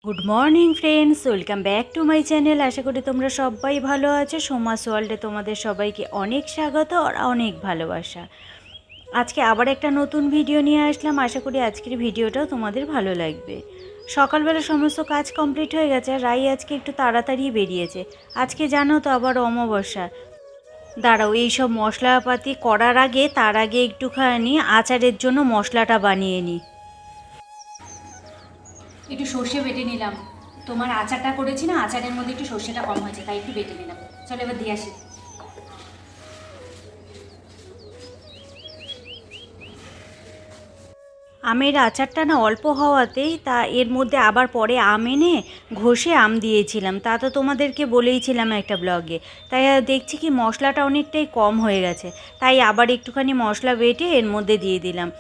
Good morning friends, welcome back to my channel. আশা করি তোমরা সবাই ভালো আছো। সোমাস ওয়ার্ল্ডে তোমাদের সবাইকে অনেক স্বাগত আর অনেক ভালোবাসা। আজকে আবার একটা নতুন ভিডিও নিয়ে আসলাম। আশা করি আজকের ভিডিওটাও তোমাদের ভালো লাগবে। সকালবেলা সমস্ত কাজ কমপ্লিট হয়ে গেছে। রাই আজকে একটু তাড়াতাড়ি বেরিয়েছে। আজকে জানো তো আবার অমাবস্যা। দাঁড়াও, এইসব মশলাপাতি করার আগে তার আগে একটুখানি আচারের জন্য মশলাটা বানিয়ে নিই। একটু সর্ষে বেটে নিলাম। তোমার আচারটা করেছি না, আচারের মধ্যে একটু সর্ষেটা কম হয়েছে, তাই একটু বেটে নিলাম। চলো এবার দিয়ে আসি। আমের আচারটা না অল্প হওয়াতেই তা এর মধ্যে আবার পরে আম এনে ঘষে আম দিয়েছিলাম। তা তো তোমাদেরকে বলেইছিলাম একটা ব্লগে। তাই দেখছি কি মশলাটা অনেকটাই কম হয়ে গেছে, তাই আবার একটুখানি মশলা বেটে এর মধ্যে দিয়ে দিলাম।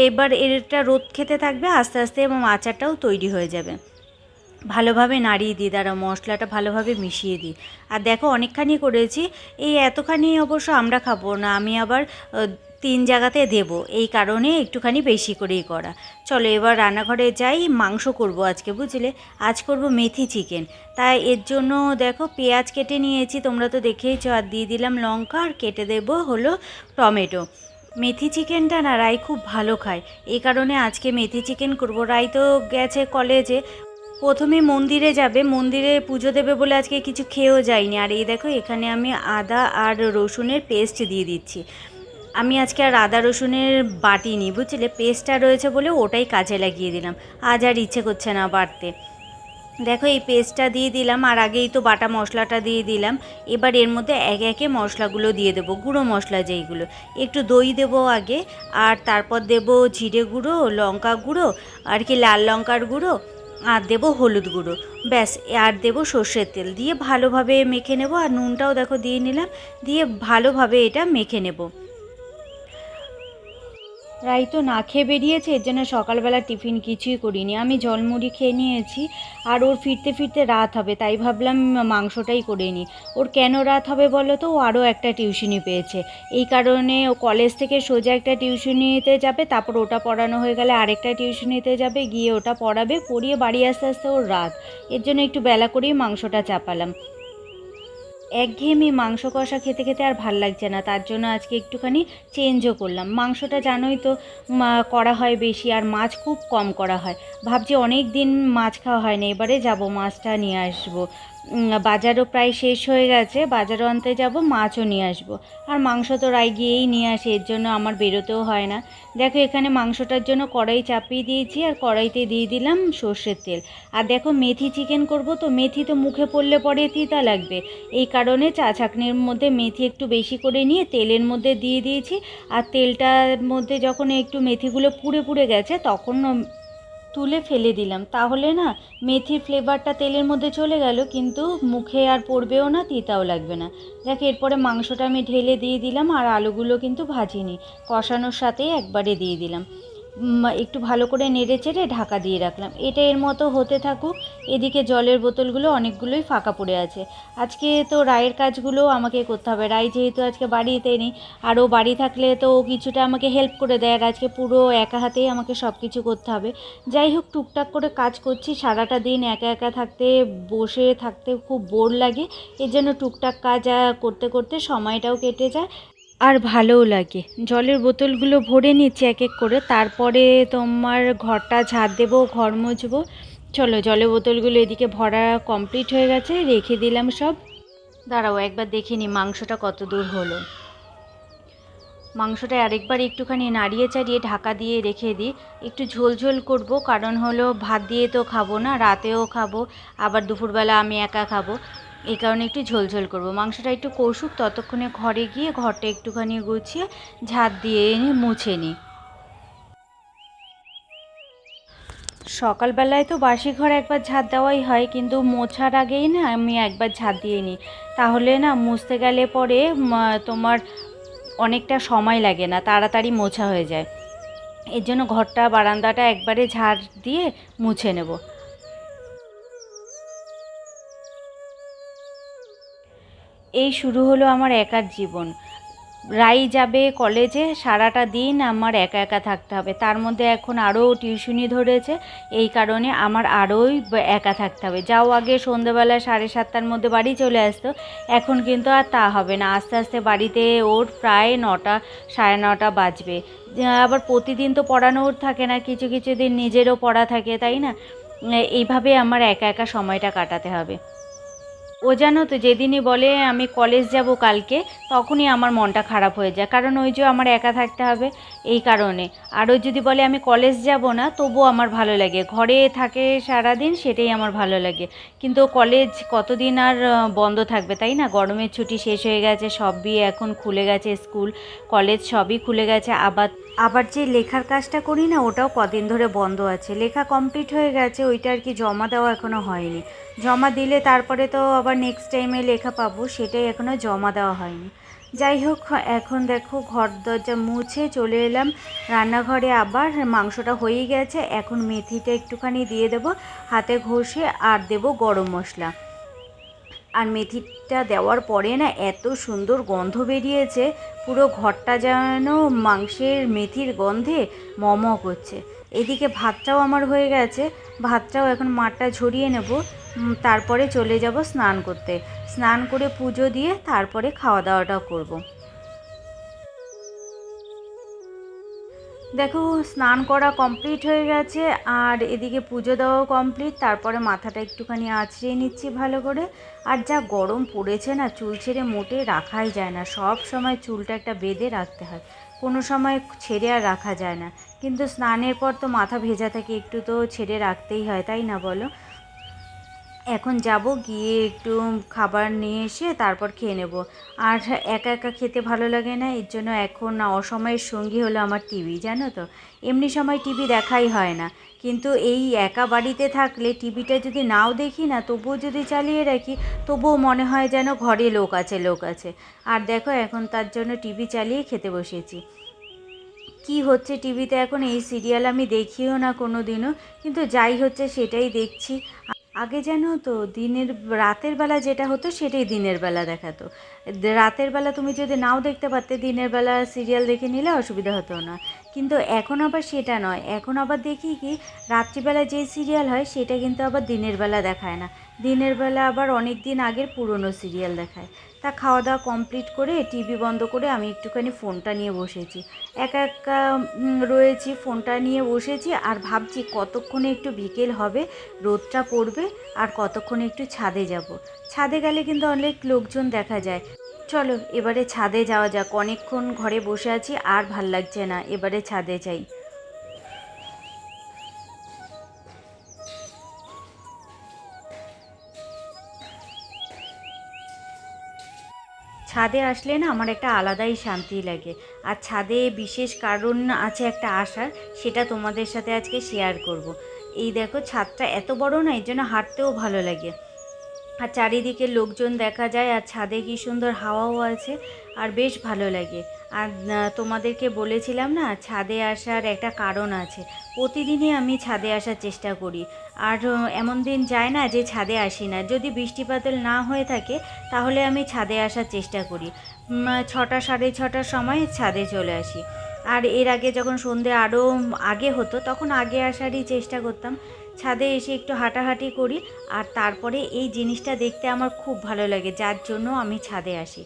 এবার এটা রোদ খেতে থাকবে আস্তে আস্তে এবং আচারটাও তৈরি হয়ে যাবে। ভালোভাবে নাড়িয়ে দিই, দাঁড়াও মশলাটা ভালোভাবে মিশিয়ে দিই। আর দেখো অনেকখানি করেছি। এই এতখানি অবশ্য আমরা খাবো না, আমি আবার 3 জায়গাতে দেব, এই কারণে একটুখানি বেশি করেই করা। চলো এবার রান্নাঘরে যাই। মাংস করব আজকে, বুঝলে। আজ করব মেথি চিকেন। তাই এর জন্য দেখো পেঁয়াজ কেটে নিয়েছি, তোমরা তো দেখেইছো। আর দিয়ে দিলাম লঙ্কা, আর কেটে দেবো হলো টমেটো। মেথি চিকেনটা না রাই খুব ভালো খায়, এই কারণে আজকে মেথি চিকেন করব। রাই তো গেছে কলেজে, প্রথমে মন্দিরে যাবে, মন্দিরে পুজো দেবে বলে আজকে কিছু খেয়েও যায়নি। আর এই দেখো এখানে আমি আদা আর রসুনের পেস্ট দিয়ে দিচ্ছি। আমি আজকে আর আদা রসুনের বাটিনি, বুঝলে, পেস্টটা রয়েছে বলে ওটাই কাজে লাগিয়ে দিলাম। আজ আর ইচ্ছে করছে না বাটতে। দেখো এই পেস্টটা দিয়ে দিলাম, আর আগেই তো বাটা মশলাটা দিয়ে দিলাম। এবার এর মধ্যে একে একে মশলাগুলো দিয়ে দেবো, গুঁড়ো মশলা যেইগুলো। একটু দই দেবো আগে, আর তারপর দেবো জিরে গুঁড়ো, লঙ্কা গুঁড়ো, আর কি লাল লঙ্কার গুঁড়ো, আর দেবো হলুদ গুঁড়ো। ব্যাস, আর দেবো সর্ষের তেল দিয়ে ভালোভাবে মেখে নেব। আর নুনটাও দেখো দিয়ে নিলাম, দিয়ে ভালোভাবে এটা মেখে নেব। রাই তো না খেয়ে বেরিয়েছে, এর জন্য সকালবেলা টিফিন কিছুই করিনি। আমি জলমুড়ি খেয়ে নিয়েছি। আর ওর ফিরতে ফিরতে রাত হবে, তাই ভাবলাম মাংসটাই করে নিই। ওর কেন রাত হবে বলো তো, ও আরও একটা টিউশনি পেয়েছে। এই কারণে ও কলেজ থেকে সোজা একটা টিউশনিতে যাবে, তারপর ওটা পড়ানো হয়ে গেলে আরেকটা টিউশনিতে যাবে, গিয়ে ওটা পড়াবে, পড়িয়ে বাড়ি আস্তে আস্তে ওর রাত। এর জন্য একটু বেলা করেই মাংসটা চাপালাম। একঘেয়েমি মাংস কষা খেতে খেতে আর ভাল লাগছে না, তার জন্য আজকে একটুখানি চেঞ্জও করলাম। মাংসটা জানোই তো করা হয় বেশি, আর মাছ খুব কম করা হয়। ভাবছি অনেক দিন মাছ খাওয়া হয় না, এবারে যাব মাছটা নিয়ে আসবো। বাজারও প্রায় শেষ হয়ে গেছে, বাজারও আনতে যাব, মাছও নিয়ে আসবো। আর মাংস তো রাই গিয়েই নিয়ে আসে, এর জন্য আমার বেরোতেও হয় না। দেখো এখানে মাংসটার জন্য কড়াই চাপিয়ে দিয়েছি, আর কড়াইতে দিয়ে দিলাম সর্ষের তেল। আর দেখো মেথি চিকেন করব, তো মেথি তো মুখে পড়লে পরে তিতা লাগবে, এই কারণে চা ছাঁকনির মধ্যে মেথি একটু বেশি করে নিয়ে তেলের মধ্যে দিয়ে দিয়েছি। আর তেলটার মধ্যে যখন একটু মেথিগুলো পুড়ে পুড়ে গেছে, তখন তুলে ফেলে দিলাম। তাহলে না মেথির ফ্লেভারটা তেলের মধ্যে চলে গেল, কিন্তু মুখে আর পড়বেও না, তিতাও লাগবে না। দেখ এরপরে মাংসটা আমি ঢেলে দিয়ে দিলাম, আর আলুগুলো কিন্তু ভাজিনি, কষানোর সাথেই একবারে দিয়ে দিলাম। একটু ভালো করে নেড়ে চেড়ে ঢাকা দিয়ে রাখলাম। এটা এর মতো হতে থাকুক। এদিকে জলের বোতলগুলো অনেকগুলোই ফাঁকা পড়ে আছে। আজকে তো রায়ের কাজগুলো আমাকে করতে হবে। রায় যেহেতু আজকে বাড়িতে নেই, আর ও বাড়ি থাকলে তো ও কিছুটা আমাকে হেল্প করে দেয়, আর আজকে পুরো একা হাতেই আমাকে সব কিছু করতে হবে। যাই হোক, টুকটাক করে কাজ করছি। সারাটা দিন একা একা থাকতে, বসে থাকতে খুব বোর লাগে। এর জন্য টুকটাক কাজ করতে করতে সময়টাও কেটে যায়, আর ভালোও লাগে। জলের বোতলগুলো ভরে নিচ্ছি এক এক করে, তারপরে তোমার ঘরটা ঝাড় দেবো, ঘর মুছবো। চলো জলের বোতলগুলো এদিকে ভরা কমপ্লিট হয়ে গেছে, রেখে দিলাম সব। দাঁড়াও একবার দেখে নি মাংসটা কত দূর হলো। মাংসটা আরেকবার একটুখানি নাড়িয়ে চাড়িয়ে ঢাকা দিয়ে রেখে দিই। একটু ঝোল ঝোল করবো, কারণ হলো ভাত দিয়ে তো খাবো না, রাতেও খাবো, আবার দুপুরবেলা আমি একা খাবো, এই কারণে একটু ঝোল ঝোল করবো। মাংসটা একটু কষুক, ততক্ষণে ঘরে গিয়ে ঘরটা একটুখানি গুছিয়ে ঝাঁট দিয়ে মুছে নিই। সকালবেলায় তো বাসি ঘর একবার ঝাঁট দেওয়াই হয়, কিন্তু মোছার আগেই না আমি একবার ঝাঁট দিয়ে নিই। তাহলে না মুছতে গেলে পরে তোমার অনেকটা সময় লাগে না, তাড়াতাড়ি মোছা হয়ে যায়। এর জন্য ঘরটা বারান্দাটা একবারে ঝাড় দিয়ে মুছে নেব। এই শুরু হলো আমার একার জীবন। রাই যাবে কলেজে, সারাটা দিন আমার একা একা থাকতে হবে। তার মধ্যে এখন আরও টিউশনি ধরেছে, এই কারণে আমার আরোই একা থাকতে হবে। যাও আগে সন্ধেবেলা 7:30টার মধ্যে বাড়ি চলে আসতো, এখন কিন্তু আর তা হবে না। আস্তে আস্তে বাড়িতে ওর প্রায় 9টা 9:30 বাজবে। আবার প্রতিদিন তো পড়ানো ওর থাকে না, কিছু কিছু দিন নিজেরও পড়া থাকে, তাই না? এইভাবে আমার একা একা সময়টা কাটাতে হবে। ও জানো তো, যেদিনই বলে আমি কলেজ যাব কালকে, তখনই আমার মনটা খারাপ হয়ে যায়, কারণ ওই যে আমার একা থাকতে হবে, এই কারণে। আর ও যদি বলে আমি কলেজ যাব না, তবুও আমার ভালো লাগে, ঘরে থাকে সারাদিন, সেটাই আমার ভালো লাগে। কিন্তু কলেজ কতদিন আর বন্ধ থাকবে, তাই না? গরমের ছুটি শেষ হয়ে গেছে, সবই এখন খুলে গেছে, স্কুল কলেজ সবই খুলে গেছে। আবার আবার যে লেখার কাজটা করি না, ওটাও কদিন ধরে বন্ধ আছে। লেখা কমপ্লিট হয়ে গেছে, ওইটা আর কি জমা দেওয়া এখনও হয়নি। জমা দিলে তারপরে তো আবার নেক্সট টাইমে লেখা পাবো, সেটাই এখনও জমা দেওয়া হয়নি। যাই হোক, এখন দেখো ঘর দরজা মুছে চলে এলাম রান্নাঘরে। আবার মাংসটা হয়েই গেছে, এখন মেথিটা একটুখানি দিয়ে দেবো হাতে ঘষে, আর দেবো গরম মশলা। আর মেথিটা দেওয়ার পরে না এত সুন্দর গন্ধ বেরিয়েছে, পুরো ঘরটা যেন মাংসের মেথির গন্ধে মম করছে। এদিকে ভাতটাও আমার হয়ে গেছে, ভাতটাও এখন মাঠটা ঝরিয়ে নেব, তারপরে চলে যাব স্নান করতে। স্নান করে পুজো দিয়ে তারপরে খাওয়া দাওয়াটাও করব। দেখো, স্নান করা কমপ্লিট হয়ে গেছে, আর এদিকে পুজো দেওয়াও কমপ্লিট। তারপরে মাথাটা একটুখানি আঁচড়িয়ে নিচ্ছি ভালো করে। আর যা গরম পড়েছে না, চুল ছেড়ে মোটে রাখাই যায় না, সব সময় চুলটা একটা বেঁধে রাখতে হয়, কোনো সময় ছেড়ে আর রাখা যায় না। কিন্তু স্নানের পর তো মাথা ভেজা থাকে, একটু তো ছেড়ে রাখতেই হয়, তাই না বলো? এখন যাব, গিয়ে একটু খাবার নিয়ে এসে তারপর খেয়ে নেব। আর একা একা খেতে ভালো লাগে না, এর জন্য এখন অসময়ের সঙ্গী হলো আমার টিভি, জানো তো? এমনি সময় টিভি দেখাই হয় না, কিন্তু এই একা বাড়িতে থাকলে টিভিটা যদি নাও দেখি না, তবুও যদি চালিয়ে রাখি, তবুও মনে হয় যেন ঘরে লোক আছে, লোক আছে। আর দেখো, এখন তার জন্য টিভি চালিয়ে খেতে বসেছি। কি হচ্ছে টিভিতে এখন, এই সিরিয়াল আমি দেখিও না কোনো দিনও, কিন্তু যাই হচ্ছে সেটাই দেখছি। আগে জানো তো, রাতের বেলা যেটা হতো সেটাই দিনের বেলা দেখাতো। রাতের বেলা তুমি যদি নাও দেখতে পারতে, দিনের বেলা সিরিয়াল দেখে নিলে অসুবিধা হতো না। কিন্তু এখন আবার সেটা নয়, এখন আবার দেখি কি, রাত্রিবেলা যে সিরিয়াল হয় সেটা কিন্তু আবার দিনের বেলা দেখায় না, দিনের বেলা আবার অনেক দিন আগের পুরনো সিরিয়াল দেখায়। তা খাওয়া দাওয়া কমপ্লিট করে টিভি বন্ধ করে আমি একটুখানি ফোনটা নিয়ে বসেছি। একা একা রয়েছি, ফোনটা নিয়ে বসেছি, আর ভাবছি কতক্ষণে একটু বিকেল হবে, রোদটা পড়বে, আর কতক্ষণে একটু ছাদে যাব। ছাদে গেলে কিন্তু অনেক লোকজন দেখা যায়। চলো এবারে ছাদে যাওয়া যাক, অনেকক্ষণ ঘরে বসে আছি, আর ভাল লাগছে না, এবারে ছাদে যাই। ছাদে আসলে না আমার একটা আলাদাই শান্তি লাগে। আর ছাদে বিশেষ কারণ আছে একটা আসার, সেটা তোমাদের সাথে আজকে শেয়ার করব। এই দেখো, ছাদটা এত বড় না, এর জন্য হাঁটতেও ভালো লাগে। আর চারিদিকে লোকজন দেখা যায়, আর ছাদে কি সুন্দর হাওয়াও আছে, আর বেশ ভালো লাগে। আর তোমাদেরকে বলেছিলাম না, ছাদে আসার একটা কারণ আছে। প্রতিদিনই আমি ছাদে আসার চেষ্টা করি। আর এমন দিন যায় না যে ছাদে আসি না। যদি বৃষ্টিপাত না হয়ে থাকে, তাহলে আমি ছাদে আসার চেষ্টা করি। 6টা 6:30টার সময় ছাদে চলে আসি। আর এর আগে যখন সন্ধে আরও আগে হতো, তখন আগে আসারই চেষ্টা করতাম। ছাদে এসে একটু হাঁটাহাঁটি করি, আর তারপরে এই জিনিসটা দেখতে আমার খুব ভালো লাগে, যার জন্য আমি ছাদে আসি।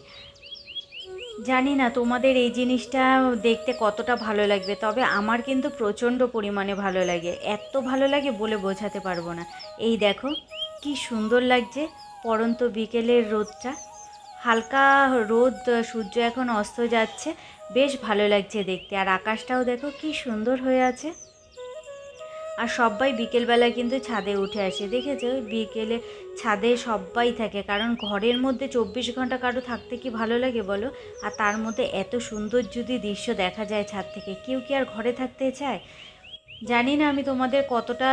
জানি না তোমাদের এই জিনিসটা দেখতে কতটা ভালো লাগবে, তবে আমার কিন্তু প্রচণ্ড পরিমাণে ভালো লাগে, এত ভালো লাগে বলে বোঝাতে পারবো না। এই দেখো, কি সুন্দর লাগছে পড়ন্ত বিকেলের রোদটা, হালকা রোদ, সূর্য এখন অস্ত যাচ্ছে, বেশ ভালো লাগছে দেখতে। আর আকাশটাও দেখো কি সুন্দর হয়ে আছে। আর সবাই বিকেলবেলা কিন্তু ছাদে উঠে আসে, দেখেছো? বিকেলে ছাদে সবাই থাকে, কারণ ঘরের মধ্যে 24 ঘন্টা কারো থাকতে কি ভালো লাগে বলো? আর তার মধ্যে এত সুন্দর যদি দৃশ্য দেখা যায় ছাদ থেকে, কেউ কি আর ঘরে থাকতে চায়? জানি না আমি তোমাদের কতটা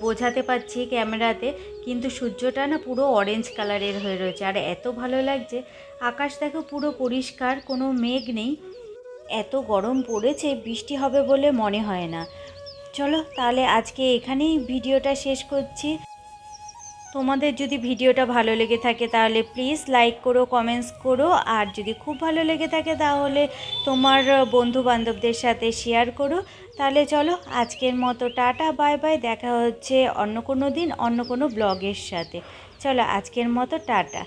বোঝাতে পারছি ক্যামেরাতে, কিন্তু সূর্যটা না পুরো অরেঞ্জ কালারের হয়ে রয়েছে, আর এত ভালো লাগছে। আকাশ দেখো পুরো পরিষ্কার, কোনো মেঘ নেই। এত গরম পড়েছে, বৃষ্টি হবে বলে মনে হয় না। চলো তাহলে আজকে এখানেই ভিডিওটা শেষ করছি। তোমাদের যদি ভিডিওটা ভালো লেগে থাকে তাহলে প্লিজ লাইক করো, কমেন্টস করো, আর যদি খুব ভালো লেগে থাকে তাহলে তোমার বন্ধু বান্ধবদের সাথে শেয়ার করো। তাহলে চলো আজকের মতো টাটা, বাই বাই, দেখা হচ্ছে অন্য কোনো দিন অন্য কোনো ব্লগের সাথে। চলো আজকের মতো টাটা।